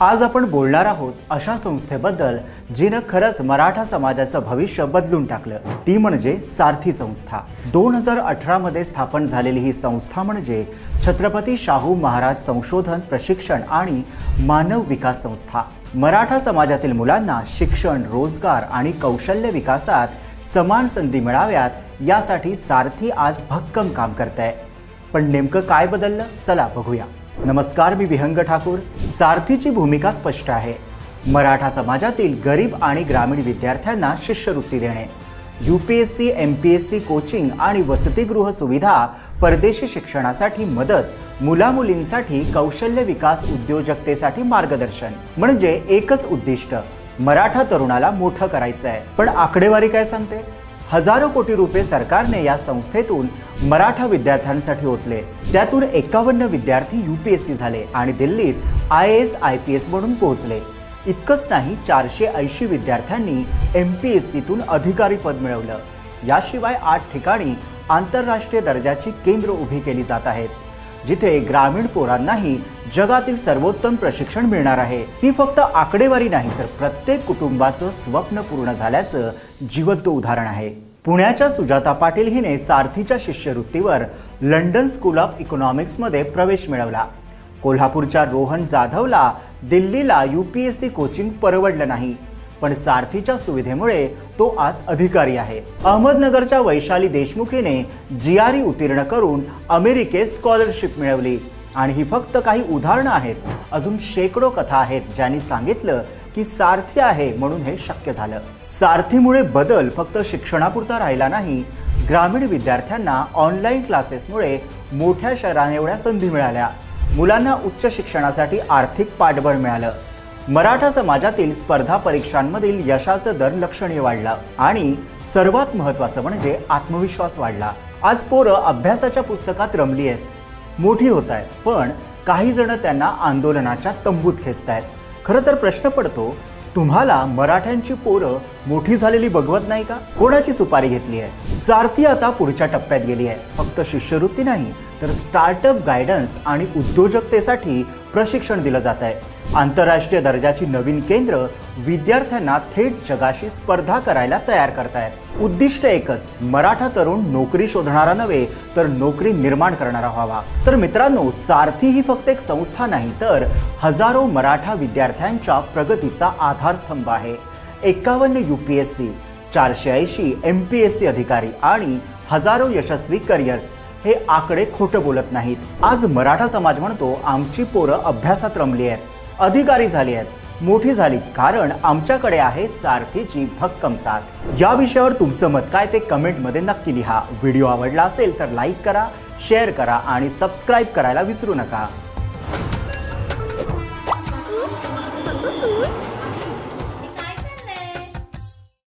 आज आपण बोलणार आहोत अशा संस्थेबद्दल जिने खरंच मराठा समाजाचं भविष्य बदलून टाकलं। ती म्हणजे सारथी संस्था। 2018 मध्ये स्थापन झालेली ही संस्था म्हणजे छत्रपती शाहू महाराज संशोधन प्रशिक्षण आणि मानव विकास संस्था। मराठा समाजातील मुलांना शिक्षण, रोजगार आणि कौशल्य विकासात समान संधी मिळाव्यात यासाठी सारथी आज भक्कम काम करते। पण नेमकं काय बदललं, चला बघूया। नमस्कार, मी विहंग ठाकूर। सारथीची भूमिका स्पष्ट आहे। मराठा समाजातील गरीब आणि ग्रामीण विद्यार्थ्यांना शिष्यवृत्ती देणे, यूपीएससी एमपीएससी कोचिंग आणि वसतिगृह सुविधा, परदेशी शिक्षणासाठी मदत, मुलामुलींसाठी कौशल्य विकास, उद्योजकतेसाठी मार्गदर्शन, म्हणजे एकच उद्दिष्ट, मराठा तरुणाला मोठं करायचं आहे। पण आकडेवारी काय सांगते? हजारो कोटी रुपये सरकारने या संस्थेतून मराठा विद्यार्थ्यांसाठी ओतले। त्यातून 51 विद्यार्थी यूपीएससी झाले आणि दिल्लीत आयएएस आयपीएस म्हणून पोहोचले। इतकंच नाही, 480 विद्यार्थ्यांनी एमपीएससीतून अधिकारी पद मिळवलं। याशिवाय 8 ठिकाणी आंतरराष्ट्रीय दर्जाची केंद्र उभी केली जात आहेत, जिथे ग्रामीण पोरांनाही जगातील सर्वोत्तम प्रशिक्षण मिळणार आहे। ही फक्त आकडेवारी नाही, तर प्रत्येक कुटुंबाचं स्वप्न पूर्ण झाल्याचं जिवंत उदाहरण आहे। पुण्याच्या सुजाता पाटील हिने सारथीच्या शिष्यवृत्तीवर लंडन स्कूल ऑफ इकॉनॉमिक्स मध्ये प्रवेश मिळवला। कोल्हापूरच्या रोहन जाधवला दिल्लीला यूपीएससी कोचिंग परवडलं नाही, पण सारथीच्या सुविधेमुळे तो आज अधिकारी आहे। अहमदनगरच्या वैशाली देशमुख हिने जीआरई उत्तीर्ण करून अमेरिकेत स्कॉलरशिप मिळवली। आणि ही फक्त काही उदाहरणं आहेत, अजून शेकडो कथा आहेत ज्यांनी सांगितलं की सारथी आहे म्हणून हे शक्य झालं। सारथीमुळे बदल फक्त शिक्षणापुरता राहिला नाही, ग्रामीण विद्यार्थ्यांना ऑनलाईन क्लासेसमुळे मोठ्या शहरांएवढ्या संधी मिळाल्या, मुलांना उच्च शिक्षणासाठी आर्थिक पाठबळ मिळालं, मराठा समाजातील स्पर्धा परीक्षांमधील यशाचा दर लक्षणीय वाढला आणि सर्वात महत्त्वाचं म्हणजे आत्मविश्वास वाढला। आज पोरं अभ्यासाच्या पुस्तकात रमली आहेत, मोठी होत आहेत, पण काही जण त्यांना आंदोलनाच्या तंबूत खेचतायत। खरं तर प्रश्न पडतो, तुम्हाला मराठ्यांची पोरं मोठी झालेली बघवत नाही का? कोणाची सुपारी घेतली आहे? सारथी आता पुढच्या टप्प्यात गेली आहे। फक्त शिष्यवृत्ती नाही, तर स्टार्टअप गायडन्स आणि उद्योजकतेसाठी प्रशिक्षण दिलं जात आहे। आंतरराष्ट्रीय दर्जाची नवीन केंद्र विद्यार्थ्यांना थेट जगाशी स्पर्धा करायला तयार करतायत। उद्दिष्ट एकच, मराठा तरुण नोकरी शोधणारा नव्हे, तर नोकरी निर्माण करणारा व्हावा। तर मित्रांनो, सारथी ही फक्त एक संस्था नाही, तर हजारो मराठा विद्यार्थ्यांच्या प्रगतीचा आधारस्तंभ आहे। 51 यूपीएससी, 480 एमपीएससी अधिकारी आणि हजारो यशस्वी करिअर्स, हे आकडे खोटं बोलत नाहीत। आज मराठा समाज म्हणतो, आमची पोरं अभ्यासात रमली आहेत, अधिकारी झाली आहेत, मोठी झालीत, कारण आमच्याकडे आहे सारथीची भक्कम साथ। या विषयावर तुमचं मत काय ते कमेंटमध्ये नक्की लिहा। व्हिडिओ आवडला असेल तर लाईक करा, शेअर करा आणि सबस्क्राईब करायला विसरू नका।